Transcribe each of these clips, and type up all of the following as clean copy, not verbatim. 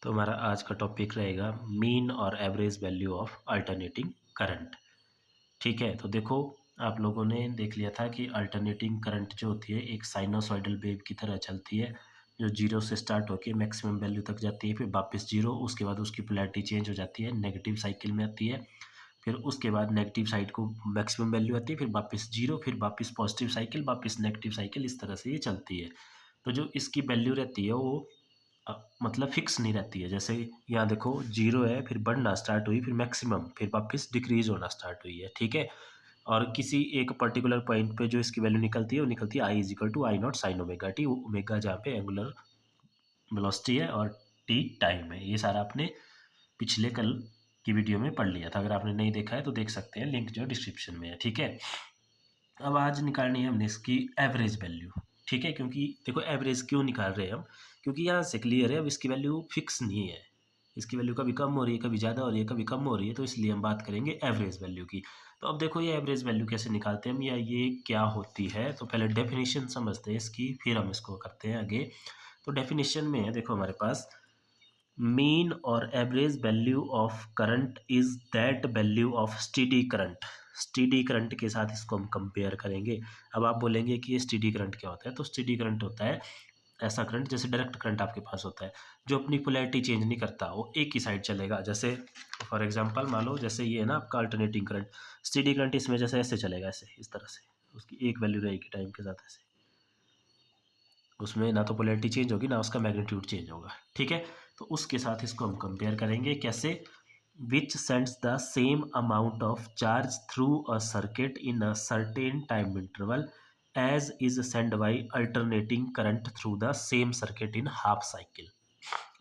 तो हमारा आज का टॉपिक रहेगा मीन और average value of alternating current. ठीक है, तो देखो आप लोगों ने देख लिया था कि अल्टरनेटिंग करंट जो होती है एक साइनोसॉइडल वेव की तरह चलती है, जो जीरो से स्टार्ट होकर मैक्सिमम वैल्यू तक जाती है, फिर वापस जीरो, उसके बाद उसकी पोलैरिटी चेंज हो जाती है, नेगेटिव साइकिल में आती है, फिर उसके बाद नेगेटिव साइड को मैक्सिमम वैल्यू आती है, फिर वापस जीरो, फिर वापस पॉजिटिव साइकिल, वापस नेगेटिव साइकिल, इस तरह से ये चलती है। तो जो इसकी वैल्यू रहती है वो मतलब फिक्स नहीं रहती है। जैसे यहाँ देखो जीरो है, फिर बढ़ना स्टार्ट हुई, फिर मैक्सिमम, फिर वापस डिक्रीज होना स्टार्ट हुई है। ठीक है, और किसी एक पर्टिकुलर पॉइंट पे जो इसकी वैल्यू निकलती है वो निकलती है I is equal to I not sine omega t. Omega जहाँ पे एंगुलर वेलोसिटी है और टी टाइम है। ये सारा आपने पिछले कल की वीडियो में पढ़ लिया था। अगर आपने नहीं देखा है तो देख सकते हैं, लिंक जो डिस्क्रिप्शन में है। ठीक है, अब आज निकालनी है हमने इसकी एवरेज वैल्यू। ठीक है, क्योंकि देखो एवरेज क्यों निकाल रहे हैं हम, क्योंकि यहाँ से क्लियर है अब इसकी वैल्यू फिक्स नहीं है। इसकी वैल्यू कभी कम हो रही है, कभी ज़्यादा हो रही है, कभी कम हो रही है, तो इसलिए हम बात करेंगे एवरेज वैल्यू की। तो अब देखो ये एवरेज वैल्यू कैसे निकालते हैं हम, या ये क्या होती है। तो पहले डेफिनेशन समझते हैं इसकी, फिर हम इसको करते हैं आगे। तो डेफिनेशन में है देखो हमारे पास, मीन और average value of current is that value of steady current. Steady current के साथ इसको हम कंपेयर करेंगे। अब आप बोलेंगे कि ये स्टेडी करंट क्या होता है, तो स्टेडी करंट होता है ऐसा करंट जैसे डायरेक्ट करंट आपके पास होता है, जो अपनी पोलैरिटी चेंज नहीं करता, वो एक ही साइड चलेगा। जैसे फॉर एग्जांपल मान लो जैसे ये है ना आपका अल्टरनेटिंग करंट, स्टेडी करंट इसमें जैसे ऐसे चलेगा, ऐसे इस तरह से, उसकी एक वैल्यू रहेगी टाइम के साथ ऐसे, उसमें ना तो पोलैरिटी चेंज होगी ना उसका मैग्नीट्यूड चेंज होगा। ठीक है, तो उसके साथ इसको हम कंपेयर करेंगे कैसे, which sends the same amount of charge through a circuit in a certain time interval as is send by alternating current through the same circuit in half cycle.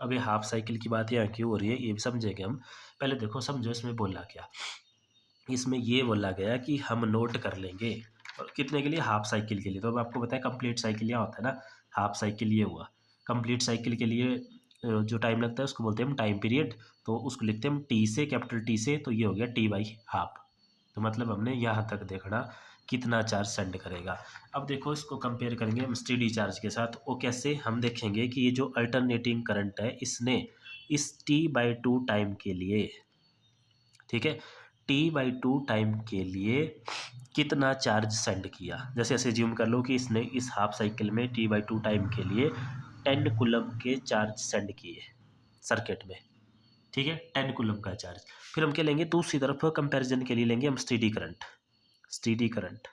अब ये हाफ साइकिल की बात यहाँ क्यों हो रही है ये भी समझेंगे हम। पहले देखो समझो इसमें बोला क्या, इसमें ये बोला गया कि हम नोट कर लेंगे, और कितने के लिए, हाफ साइकिल के लिए। तो अब आपको पता है कंप्लीट साइकिल यहाँ होता है ना, हाफ साइकिल ये हुआ। कंप्लीट साइकिल के लिए जो टाइम लगता है उसको बोलते हैं हम टाइम पीरियड, तो उसको लिखते हैं हम टी से, कैपिटल टी से, तो ये हो गया टी बाई हाफ। तो मतलब हमने यहाँ तक देखना कितना चार्ज सेंड करेगा। अब देखो इसको कंपेयर करेंगे हम स्टेडी चार्ज के साथ। वो कैसे, हम देखेंगे कि ये जो अल्टरनेटिंग करंट है इसने इस t/2 टाइम के लिए, ठीक है, t/2 टाइम के लिए कितना चार्ज सेंड किया। जैसे ऐसे ज्यूम कर लो कि इसने इस हाफ साइकिल में t/2 टाइम के लिए 10 कूलम के चार्ज सेंड किए सर्किट में। ठीक है, 10 कूलम का चार्ज। फिर हम क्या लेंगे, दूसरी तरफ कंपैरिजन के लिए लेंगे हम स्टेडी करंट, स्टेडी करंट,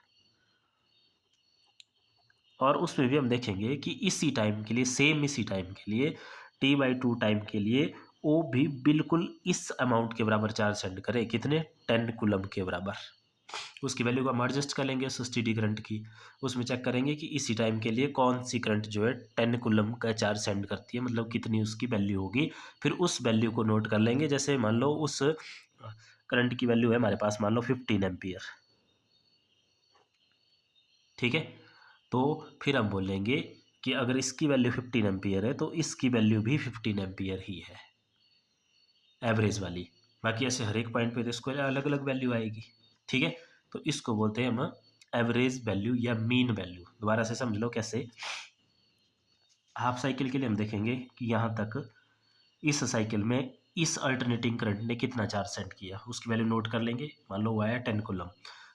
और उसमें भी हम देखेंगे कि इसी टाइम के लिए, सेम इसी टाइम के लिए, t/2 टाइम के लिए वो भी बिल्कुल इस अमाउंट के बराबर चार्ज सेंड करे। कितने, 10 कूलम के बराबर। उसकी वैल्यू को हम एडजस्ट कर लेंगे उस स्टेडी करंट की। उसमें चेक करेंगे कि इसी टाइम के लिए कौन सी करंट जो है 10 कूलम का चार्ज सेंड करती है, मतलब कितनी उसकी वैल्यू होगी। फिर उस वैल्यू को नोट कर लेंगे। जैसे मान लो उस करंट की वैल्यू है हमारे पास, मान लो 15 एम्पियर। ठीक है, तो फिर हम बोलेंगे कि अगर इसकी वैल्यू 15 एम्पियर है तो इसकी वैल्यू भी 15 एम्पियर ही है, एवरेज वाली। बाकी ऐसे हर एक पॉइंट पे तो इसको अलग अलग वैल्यू आएगी। ठीक है, तो इसको बोलते हैं हम एवरेज वैल्यू या मीन वैल्यू। दोबारा से समझ लो कैसे, हाफ साइकिल के लिए हम देखेंगे कि यहाँ तक इस साइकिल में इस अल्टरनेटिंग करंट ने कितना चार्ज सेंड किया, उसकी वैल्यू नोट कर लेंगे। मान लो वो आया 10 कूलम।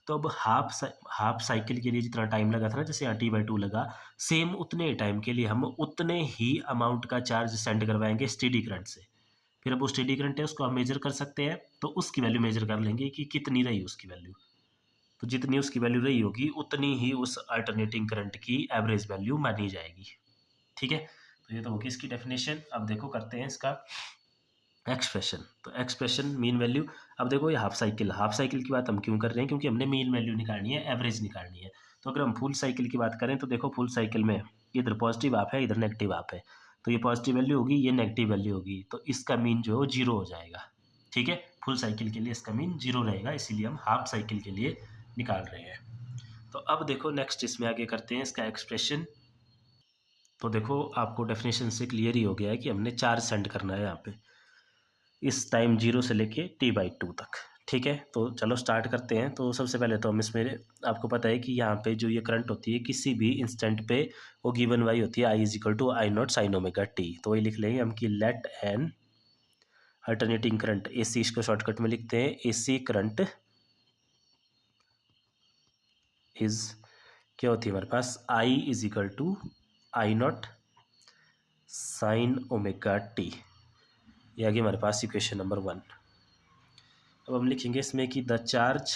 तो अब हाफ साइकिल के लिए जितना टाइम लगा था ना, जैसे यहाँ t/2 लगा, सेम उतने टाइम के लिए हम उतने ही अमाउंट का चार्ज सेंड करवाएंगे स्टेडी करंट से। फिर अब वो स्टेडी करंट है उसको हम मेजर कर सकते हैं, तो उसकी वैल्यू मेजर कर लेंगे कि कितनी रही उसकी वैल्यू। तो जितनी उसकी वैल्यू रही होगी उतनी ही उस अल्टरनेटिंग करंट की एवरेज वैल्यू मानी जाएगी। ठीक है, तो ये तो होगी इसकी डेफिनेशन। अब देखो करते हैं इसका एक्सप्रेशन। तो एक्सप्रेशन मीन वैल्यू। अब देखो ये हाफ साइकिल की बात हम क्यों कर रहे हैं, क्योंकि हमने मीन वैल्यू निकालनी है, एवरेज निकालनी है। तो अगर हम फुल साइकिल की बात करें तो देखो फुल साइकिल में इधर पॉजिटिव हाफ है, इधर नेगेटिव हाफ है, तो ये पॉजिटिव वैल्यू होगी, ये नेगेटिव वैल्यू होगी, तो इसका मीन जो है वो जीरो हो जाएगा। ठीक है, फुल साइकिल के लिए इसका मीन जीरो रहेगा, इसीलिए हम हाफ साइकिल के लिए निकाल रहे हैं। तो अब देखो नेक्स्ट इसमें आगे करते हैं इसका एक्सप्रेशन। तो देखो आपको डेफिनेशन से क्लियर ही हो गया है कि हमने चार्ज सेंड करना है यहाँ पे, इस टाइम जीरो से लेके t/2 तक। ठीक है, तो चलो स्टार्ट करते हैं। तो सबसे पहले तो हम इसमें, आपको पता है कि यहाँ पे जो ये करंट होती है किसी भी इंस्टेंट पे वो गिवन वाई होती है, I is equal to I not sine omega t. तो वही लिख लेंगे हम कि let an alternating current, AC इसको शॉर्टकट में लिखते हैं, एसी करंट इज क्या होती है हमारे पास, I is equal to I not sine omega t. ये आ गई हमारे पास इक्वेशन नंबर 1। अब हम लिखेंगे इसमें कि the charge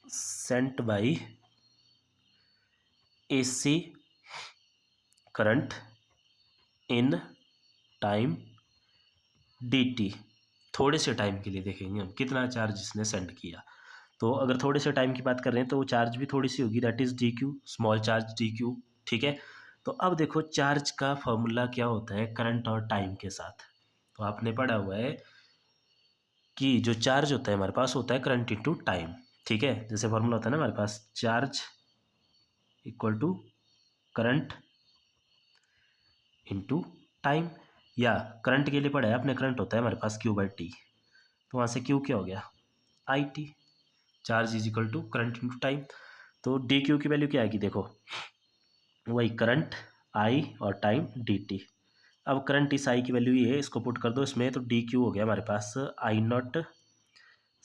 sent by AC current in time dt, थोड़े से टाइम के लिए देखेंगे हम कितना चार्ज इसने सेंड किया। तो अगर थोड़े से टाइम की बात कर रहे हैं तो वो चार्ज भी थोड़ी सी होगी, that is D Q, small charge D Q. ठीक है, तो अब देखो चार्ज का फॉर्मूला क्या होता है करंट और टाइम के साथ। तो आपने पढ़ा हुआ है कि जो चार्ज होता है हमारे पास होता है करंट इनटू टाइम। ठीक है, जैसे फॉर्मूला होता है ना हमारे पास, charge equal to current into time, या करंट के लिए पढ़ा है आपने, करंट होता है हमारे पास क्यू बाई टी। तो वहाँ से क्यू क्या हो गया, I T. Charge is equal to current into time. तो डी क्यू की वैल्यू क्या आएगी, देखो वही करंट आई और टाइम डी टी। अब करंट इस आई की वैल्यू ये है, इसको पुट कर दो इसमें, तो डी क्यू हो गया हमारे पास I not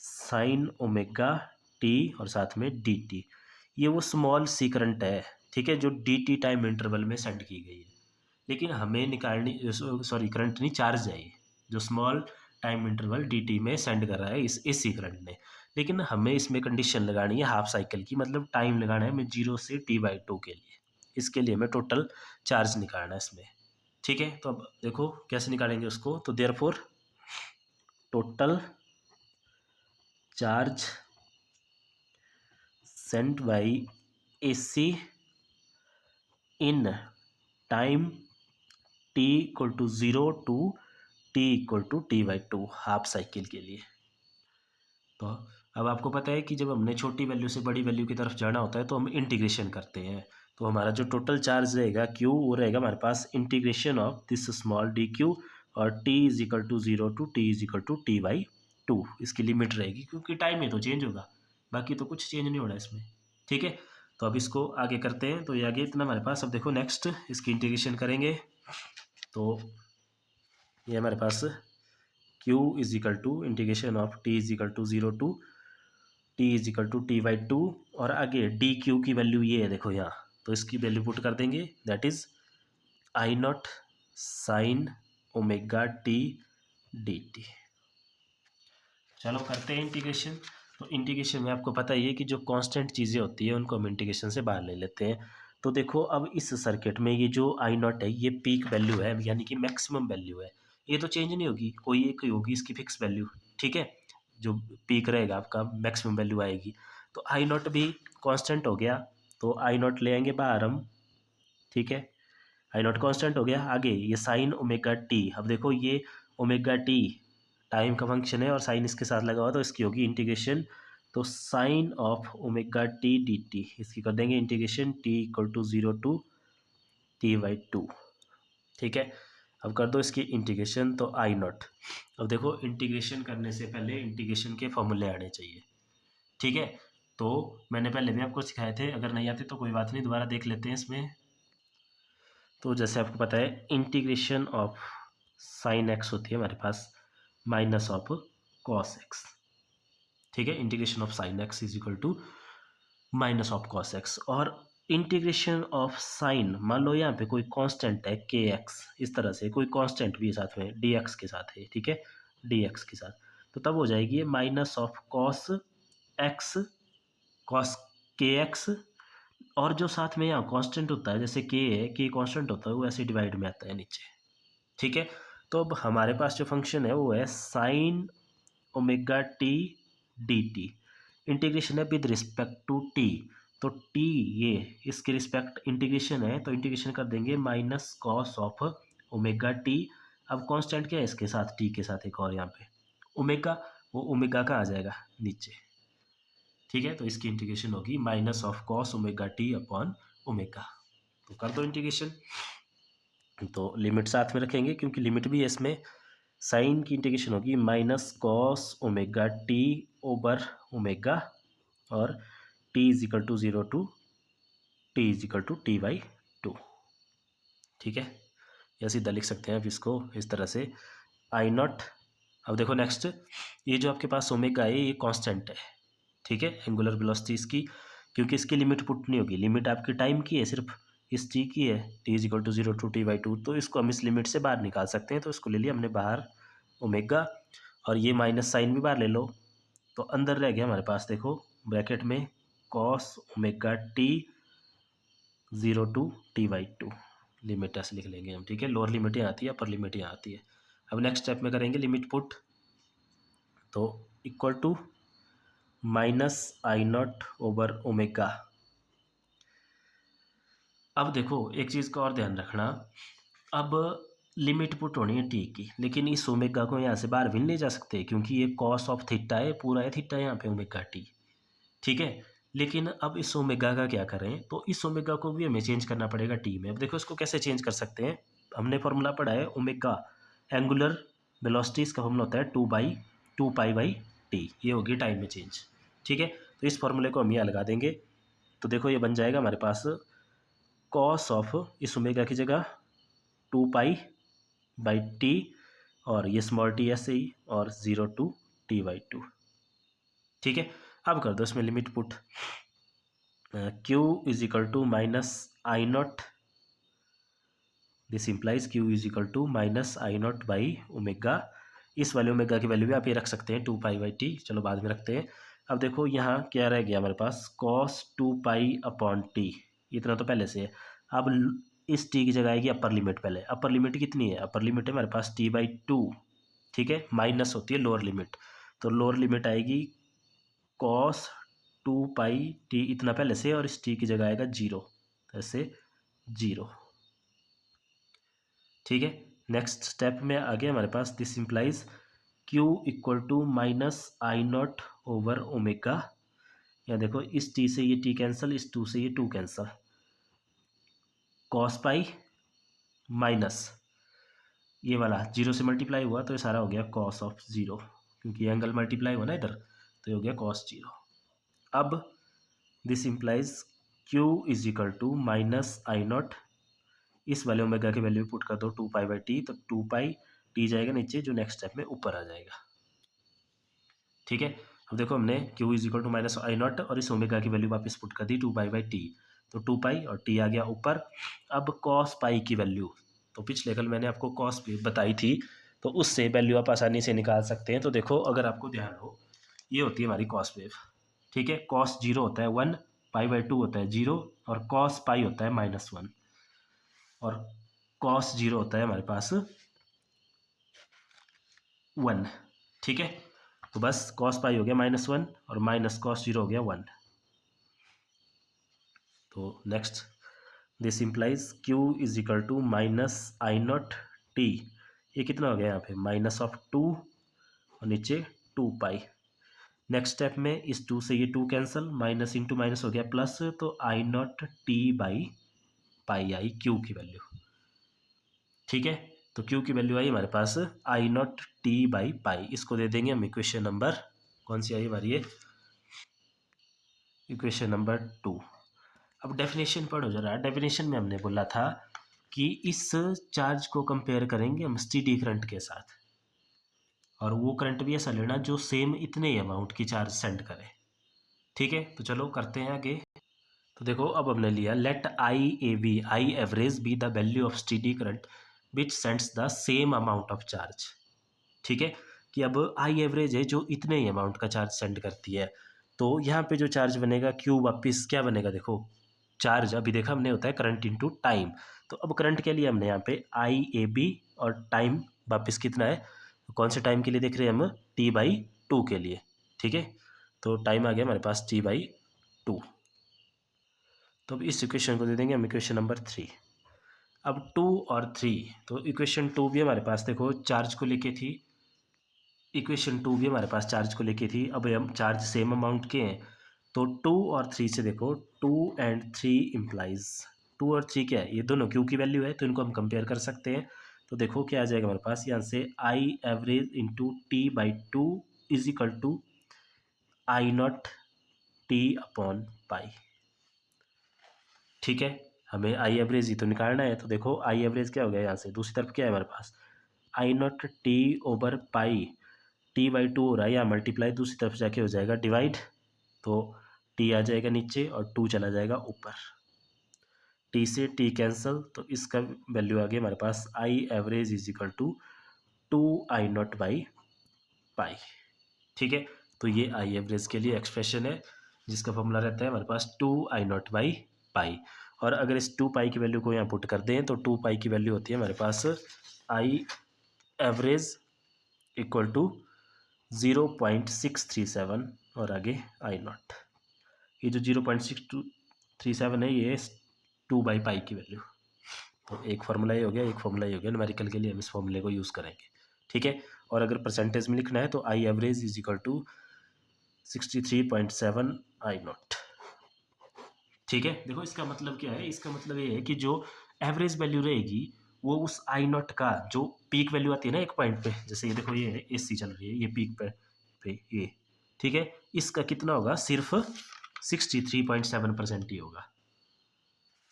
sine omega T और साथ में डी टी। ये वो स्मॉल सी करंट है, ठीक है, जो डी टी टाइम इंटरवल में सेंड की गई है। लेकिन हमें निकालनी, सॉरी करंट नहीं, चार्ज है ये, जो small time interval D T में सेंड कर रहा है इस एसी करंट ने। लेकिन हमें इसमें कंडीशन लगानी है हाफ साइकिल की, मतलब टाइम लगाना है हमें 0 से t/2 के लिए। इसके लिए हमें टोटल चार्ज निकालना है इसमें। ठीक है, तो अब देखो कैसे निकालेंगे उसको। तो therefore total charge sent by AC in time t equal to 0 to t equal to t/2 half cycle के लिए। तो अब आपको पता है कि जब हमने छोटी वैल्यू से बड़ी वैल्यू की तरफ जाना होता है तो हम इंटीग्रेशन करते हैं। तो हमारा जो टोटल चार्ज रहेगा क्यू, वो रहेगा हमारे पास integration of this small d q और t is equal to 0 to t is equal to t/2। इसकी लिमिट रहेगी क्योंकि टाइम है तो चेंज होगा, बाकी तो कुछ चेंज नहीं हो रहा है इसमें। ठीक है, तो अब इसको आगे करते हैं। तो ये आगे इतना हमारे पास। अब देखो नेक्स्ट इसकी इंटीग्रेशन करेंगे। तो ये हमारे पास q is equal to integration of t is equal to 0 to t is equal to t/2, और आगे डी क्यू की वैल्यू ये है देखो यहाँ, तो इसकी वैल्यू पुट कर देंगे, that is I not sine omega T D T. चलो करते हैं इंटीग्रेशन। तो इंटीग्रेशन में आपको पता ही है कि जो कांस्टेंट चीज़ें होती है उनको हम इंटीग्रेशन से बाहर ले लेते हैं। तो देखो अब इस सर्किट में ये जो आई नॉट है ये पीक वैल्यू है, यानी कि मैक्सिमम वैल्यू है, ये तो चेंज नहीं होगी, कोई एक ही होगी इसकी फिक्स वैल्यू। ठीक है, जो पीक रहेगा आपका मैक्सिमम वैल्यू आएगी। तो आई नॉट भी कांस्टेंट हो गया, तो आई नॉट ले आएंगे बाहर हम। ठीक है, आई नॉट कांस्टेंट हो गया। आगे ये साइन ओमेगा टी, अब देखो ये ओमेगा टी टाइम का फंक्शन है और साइन इसके साथ लगा हुआ, तो इसकी होगी इंटीग्रेशन। तो sine of omega T D T, इसकी कर देंगे integration, T equal to 0 to t/2। ठीक है, अब कर दो इसकी इंटीग्रेशन, तो आई नॉट। अब देखो इंटीग्रेशन करने से पहले इंटीग्रेशन के फॉर्मूले आने चाहिए। ठीक है, तो मैंने पहले भी आपको सिखाए थे, अगर नहीं आते तो कोई बात नहीं, दोबारा देख लेते हैं इसमें। तो जैसे आपको पता है इंटीग्रेशन ऑफ साइन एक्स होती है हमारे पास माइनस ऑफ कॉस एक्स। ठीक है, integration of sine X is equal to minus of cos X. और इंटीग्रेशन ऑफ साइन, मान लो यहाँ पे कोई कांस्टेंट है के एक्स, इस तरह से कोई कांस्टेंट भी है साथ में डी एक्स के साथ है। ठीक है, डी एक्स के साथ, तो तब हो जाएगी minus of cos x, cos के एक्स, और जो साथ में यहाँ कांस्टेंट होता है, जैसे के है, के कांस्टेंट होता है, वो ऐसे डिवाइड में आता है नीचे। ठीक है, तो अब हमारे पास जो फंक्शन है वो है sign omega T D T. Integration है विद रिस्पेक्ट टू टी, तो टी ये इसके रिस्पेक्ट इंटीग्रेशन है, तो इंटीग्रेशन कर देंगे minus cos of omega T. अब कांस्टेंट क्या है इसके साथ, टी के साथ एक और यहाँ पे ओमेगा, वो ओमेगा का आ जाएगा नीचे। ठीक है, तो इसकी इंटीग्रेशन होगी minus of cos omega T upon omega. तो कर दो इंटीग्रेशन। तो लिमिट साथ में रखेंगे क्योंकि लिमिट भी है इसमें, साइन की इंटीग्रेशन होगी minus cos omega t over omega और t is equal to 0 to t is equal to T by 2। ठीक है, या सीधा लिख सकते हैं आप इसको इस तरह से आई नॉट। अब देखो नेक्स्ट, ये जो आपके पास ओमेगा है ये कांस्टेंट है, ठीक है, एंगुलर वेलोसिटी इसकी, क्योंकि इसकी लिमिट पुट नहीं होगी, लिमिट आपकी टाइम की है, सिर्फ इस टी की है, T is equal to 0 to T by 2, तो इसको हम इस लिमिट से बाहर निकाल सकते हैं, तो इसको ले लिया हमने बाहर ओमेगा, और ये माइनस साइन भी बाहर ले लो, तो अंदर रह गया हमारे पास देखो ब्रैकेट में cos omega T 0 to T by 2, limit ऐसे लिख लेंगे हम, ठीक है, लोअर लिमिट यहाँ आती है, अपर लिमिट यहाँ आती है। अब नेक्स्ट स्टेप में करेंगे लिमिट पुट, तो equal to minus I not over omega. अब देखो एक चीज़ का और ध्यान रखना, अब लिमिट पुट होनी है टी की, लेकिन इस ओमेगा को यहाँ से बाहर भी नहीं ले जा सकते, क्योंकि ये कॉस ऑफ थीटा है, पूरा है थीटा यहाँ पे ओमेगा टी, ठीक है। लेकिन अब इस ओमेगा का क्या करें, तो इस ओमेगा को भी हमें चेंज करना पड़ेगा टी में। अब देखो इसको कैसे चेंज कर सकते हैं, हमने फॉर्मूला पढ़ा है ओमेगा एंगुलर वेलोसिटी, इसका फॉर्मूला होता है 2 पाई बाई टी, ये होगी टाइम में चेंज, ठीक है। तो इस फॉर्मूले को हम यहाँ लगा देंगे, तो देखो ये बन जाएगा हमारे पास कॉस ऑफ इस ओमेगा की जगह 2 पाई बाई टी, और ये स्मॉल टी ऐसे ही, और 0 टू टी बाई 2, ठीक है। अब कर दो इसमें limit put, q is equal to minus I not, this implies q is equal to minus I not by omega, इस वाले ओमेगा की वैल्यू भी आप ये रख सकते हैं 2 पाई बाई टी, चलो बाद में रखते हैं। अब देखो यहाँ क्या रह गया हमारे पास, कॉस 2 पाई अपॉन टी, इतना तो पहले से है। अब इस टी की जगह आएगी अपर लिमिट, पहले अपर लिमिट कितनी है, अपर लिमिट है हमारे पास टी बाई 2, ठीक है, माइनस होती है लोअर लिमिट, तो लोअर लिमिट आएगी कॉस 2 पाई टी, इतना पहले से, और इस टी की जगह आएगा 0, ऐसे 0, ठीक है। नेक्स्ट स्टेप में आ गया हमारे पास, this implies q equal to minus I not over omega, या देखो इस t से ये t कैंसिल, इस 2 से ये 2 कैंसिल, कॉस पाई माइनस ये वाला 0 से मल्टीप्लाई हुआ, तो ये सारा हो गया कॉस ऑफ 0, क्योंकि एंगल मल्टीप्लाई हुआ ना इधर, तो ये हो गया कॉस 0। अब this implies q is equal to minus I not, इस वाले ओमेगा की वैल्यू पुट कर दो 2 पाई बाई टी, तो 2 पाई टी जाएगा नीचे, जो नेक्स्ट स्टेप में ऊपर आ जाएगा, ठीक है। अब देखो हमने q is equal to minus I not और इस ओमेगा की वैल्यू वापस पुट कर दी 2 पाई बाई टी, तो 2 पाई और टी आ गया ऊपर। अब कॉस पाई की वैल्यू, तो पिछले कल मैंने आपको कॉस बताई थी, तो उससे वैल्यू आप आसानी से निकाल सकते हैं। तो देखो अगर आपको ध्यान हो, ये होती है हमारी कॉस वेव, ठीक है, कॉस 0 होता है 1, पाई बाई 2 होता है 0, और कॉस पाई होता है -1, और कॉस 0 होता है हमारे पास 1, ठीक है। तो बस कॉस पाई हो गया -1 और माइनस कॉस 0 हो गया 1। तो next this implies q is equal to minus I not T, ये कितना हो गया यहाँ पे माइनस ऑफ 2 और नीचे 2 पाई। नेक्स्ट स्टेप में इस 2 से ये 2 कैंसिल, माइनस इंटू माइनस हो गया प्लस, तो I not T by pi I q की वैल्यू, ठीक है। तो q की वैल्यू आई हमारे पास I not T by pi, इसको दे देंगे हम इक्वेशन नंबर, कौन सी आई हमारी ये, इक्वेशन नंबर 2। अब डेफिनेशन पढ़ो जरा, डेफिनेशन में हमने बोला था कि इस चार्ज को कंपेयर करेंगे हम स्टेडी करंट के साथ, और वो करंट भी ऐसा लेना जो सेम इतने ही अमाउंट की चार्ज सेंड करे, ठीक है। तो चलो करते हैं आगे। तो देखो अब हमने लिया let I average be the value of steady current which sends the same amount of charge, ठीक है, कि अब आई एवरेज है जो इतने ही अमाउंट का चार्ज सेंड करती है, तो यहाँ पे जो चार्ज बनेगा क्यू वापस क्या बनेगा, देखो चार्ज अभी देखा हमने होता है करंट इनटू टाइम, तो अब करंट के लिए हमने यहाँ पे आई ए बी, और टाइम वापस कितना है, कौन से टाइम के लिए देख रहे हैं हम, टी बाई 2 के लिए, ठीक है। तो टाइम आ गया हमारे पास टी बाई 2, तो अब इस इक्वेशन को दे देंगे हम इक्वेशन नंबर 3। अब 2 और 3, तो इक्वेशन 2 भी हमारे पास देखो चार्ज को लेके थी, इक्वेशन 2 भी हमारे पास चार्ज को लेके थी, अब हम चार्ज सेम अमाउंट के हैं, तो 2 और 3 से देखो 2 एंड 3 इम्प्लाइज, 2 और 3 क्या है, ये दोनों क्यू की वैल्यू है, तो इनको हम कंपेयर कर सकते हैं। तो देखो क्या आ जाएगा हमारे पास यहाँ से I average into T by two is equal to I not T upon pi. ठीक है, हमें आई एवरेज ही तो निकालना है। तो देखो आई एवरेज क्या हो गया, यहाँ से दूसरी तरफ क्या है हमारे पास I not T over pi, T by two हो रहा है, यहाँ मल्टीप्लाई दूसरी तरफ जाके हो जाएगा डिवाइड, तो टी आ जाएगा नीचे और टू चला जाएगा ऊपर, टी से टी कैंसल, तो इसका वैल्यू आ गया हमारे पास I average is equal to two I not by pi. ठीक है, तो ये आई एवरेज के लिए एक्सप्रेशन है जिसका फॉर्मूला रहता है हमारे पास two I not by pi. और अगर इस टू पाई की वैल्यू को यहाँ पुट कर दें तो टू पाई की वैल्यू होती है हमारे पास आई एवरेज इक्वल टू 0.637 और आगे आई नॉट, ये जो 0.637 है ये टू बाई पाई की वैल्यू। तो एक फार्मूला ये हो गया, एक फार्मूला ये हो गया, न्यूमेरिकल के लिए हम इस फार्मूले को यूज़ करेंगे। ठीक है, और अगर परसेंटेज में लिखना है तो I average is equal to 63.7 I not. ठीक है, देखो इसका मतलब क्या है, इसका मतलब ये है कि जो एवरेज वैल्यू रहेगी वो उस आई नॉट का जो पीक वैल्यू आती है ना एक पॉइंट पे, जैसे ये देखो ये एसी चल रही है, ये पीक पे ये, ठीक है, इसका कितना होगा, सिर्फ 63.7% ही होगा।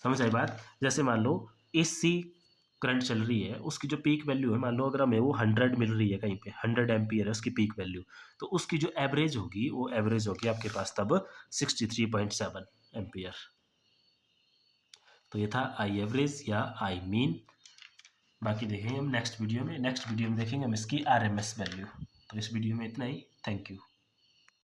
समझ आई बात। जैसे मान लो एसी करंट चल रही है, उसकी जो पीक वैल्यू है, मान लो अगर हमें वो 100 मिल रही है कहीं पे, 100 एम्पियर है उसकी पीक वैल्यू, तो उसकी जो एवरेज होगी वो एवरेज होगी आपके पास तब 63.7 एम्पियर। तो ये था आई एवरेज या आई मीन। बाकी देखेंगे हम नेक्स्ट वीडियो में, नेक्स्ट वीडियो में देखेंगे हम इसकी आरएमएस वैल्यू। तो इस वीडियो में इतना ही, थैंक यू।